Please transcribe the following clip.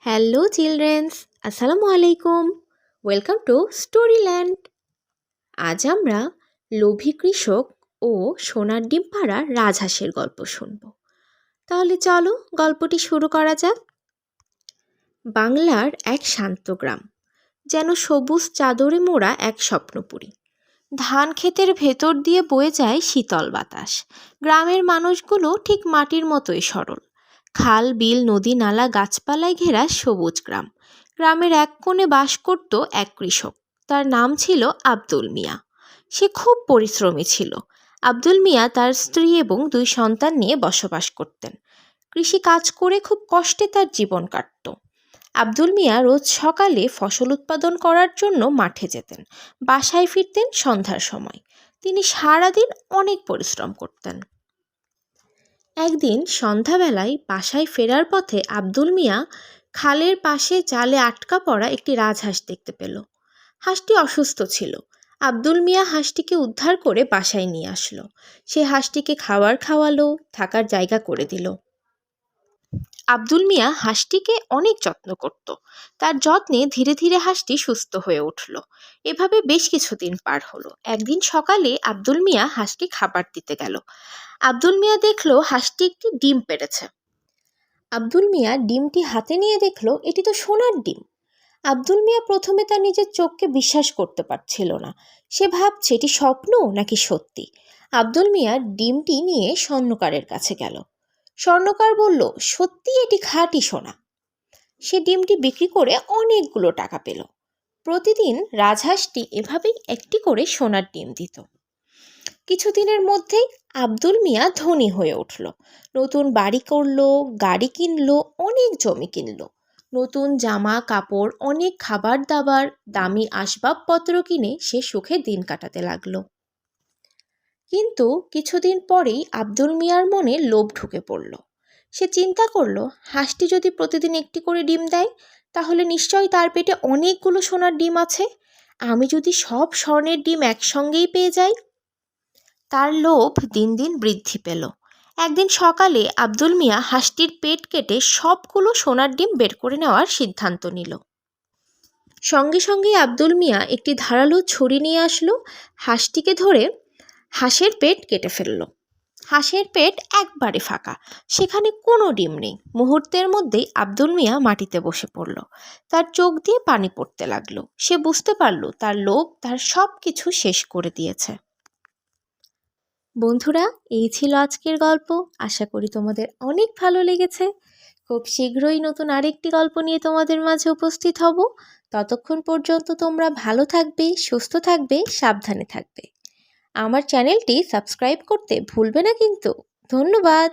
Hello childrens, আসসালামু আলাইকুম। Welcome to Storyland. আজ আমরা লোভী কৃষক ও সোনার ডিম পাড়া রাজহাঁসের গল্প শুনব। তাহলে চলো গল্পটি শুরু করা যাক। বাংলার এক শান্ত গ্রাম, যেন সবুজ চাদরে মোড়া এক স্বপ্নপুরী। ধান ক্ষেতের ভেতর দিয়ে বয়ে যায় শীতল বাতাস। গ্রামের মানুষগুলো ঠিক মাটির মতোই সরল। খাল, বিল, নদী, নালা, গাছপালায় ঘেরা সবুজ গ্রাম। গ্রামের এক কোণে বাস করত এক কৃষক। তার নাম ছিল আব্দুল মিয়া। সে খুব পরিশ্রমী ছিল। আব্দুল মিয়া তার স্ত্রী এবং 2 সন্তান নিয়ে বসবাস করতেন। কৃষি কাজ করে খুব কষ্টে তার জীবন কাটত। আব্দুল মিয়া রোজ সকালে ফসল উৎপাদন করার জন্য মাঠে যেতেন। বাসায় ফিরতেন সন্ধ্যার সময়। তিনি সারাদিন অনেক পরিশ্রম করতেন। একদিন সন্ধ্যাবেলায় বাসায় ফেরার পথে আব্দুল মিয়া খালের পাশে জালে আটকা পড়া একটি রাজহাঁস দেখতে পেল। হাঁসটি অসুস্থ ছিল। আব্দুল মিয়া হাঁসটিকে উদ্ধার করে বাসায় নিয়ে আসলো। সে হাঁসটিকে খাবার খাওয়ালো, থাকার জায়গা করে দিল। আব্দুল মিয়া হাঁসটিকে অনেক যত্ন করত। তার যত্নে ধীরে ধীরে হাঁসটি সুস্থ হয়ে উঠল। এভাবে বেশ কিছুদিন পার হলো। একদিন সকালে আব্দুল মিয়া হাঁসকে খাবার দিতে গেল। আব্দুল মিয়া দেখলো হাঁসটি একটি ডিম পেড়েছে। আব্দুল মিয়া ডিমটি হাতে নিয়ে দেখলো এটি তো সোনার ডিম। আব্দুল মিয়া প্রথমে তার নিজের চোখকে বিশ্বাস করতে পারছিল না। সে ভাবছে এটি স্বপ্ন নাকি সত্যি। আব্দুল মিয়া ডিমটি নিয়ে স্বর্ণকারের কাছে গেল। স্বর্ণকার বলল, সত্যি এটি খাঁটি সোনা। সে ডিমটি বিক্রি করে অনেকগুলো টাকা পেল। প্রতিদিন রাজহাঁসটি এভাবেই একটি করে সোনার ডিম দিত। কিছুদিনের মধ্যেই আব্দুল মিয়া ধনী হয়ে উঠল। নতুন বাড়ি করলো, গাড়ি কিনলো, অনেক জমি কিনলো। নতুন জামা কাপড়, অনেক খাবার দাবার, দামি আসবাবপত্র কিনে সে সুখে দিন কাটাতে লাগলো। কিন্তু কিছুদিন পরেই আব্দুল মিয়ার মনে লোভ ঢুকে পড়ল। সে চিন্তা করলো, হাঁসটি যদি প্রতিদিন একটি করে ডিম দেয়, তাহলে নিশ্চয়ই তার পেটে অনেকগুলো সোনার ডিম আছে। আমি যদি সব স্বর্ণের ডিম একসঙ্গেই পেয়ে যাই। তার লোভ দিন দিন বৃদ্ধি পেল। একদিন সকালে আব্দুল মিয়া হাঁসটির পেট কেটে সবগুলো সোনার ডিম বের করে নেওয়ার সিদ্ধান্ত নিল। সঙ্গে সঙ্গে আব্দুল মিয়া একটি ধারালো ছুরি নিয়ে আসলো। হাঁসটিকে ধরে হাঁসের পেট কেটে ফেলল। হাঁসের পেট একবারে ফাঁকা, সেখানে কোনো ডিম নেই। মুহূর্তের মধ্যেই আব্দুল মিয়া মাটিতে বসে পড়ল। তার চোখ দিয়ে পানি পড়তে লাগলো। সে বুঝতে পারল তার লোভ তার সব কিছু শেষ করে দিয়েছে। বন্ধুরা, এই ছিল আজকের গল্প। আশা করি তোমাদের অনেক ভালো লেগেছে। খুব শীঘ্রই নতুন আরেকটি গল্প নিয়ে তোমাদের মাঝে উপস্থিত হব। ততক্ষণ পর্যন্ত তোমরা ভালো থাকবে, সুস্থ থাকবে, সাবধানে থাকবে। আমার চ্যানেলটি সাবস্ক্রাইব করতে ভুলবে না কিন্তু। ধন্যবাদ।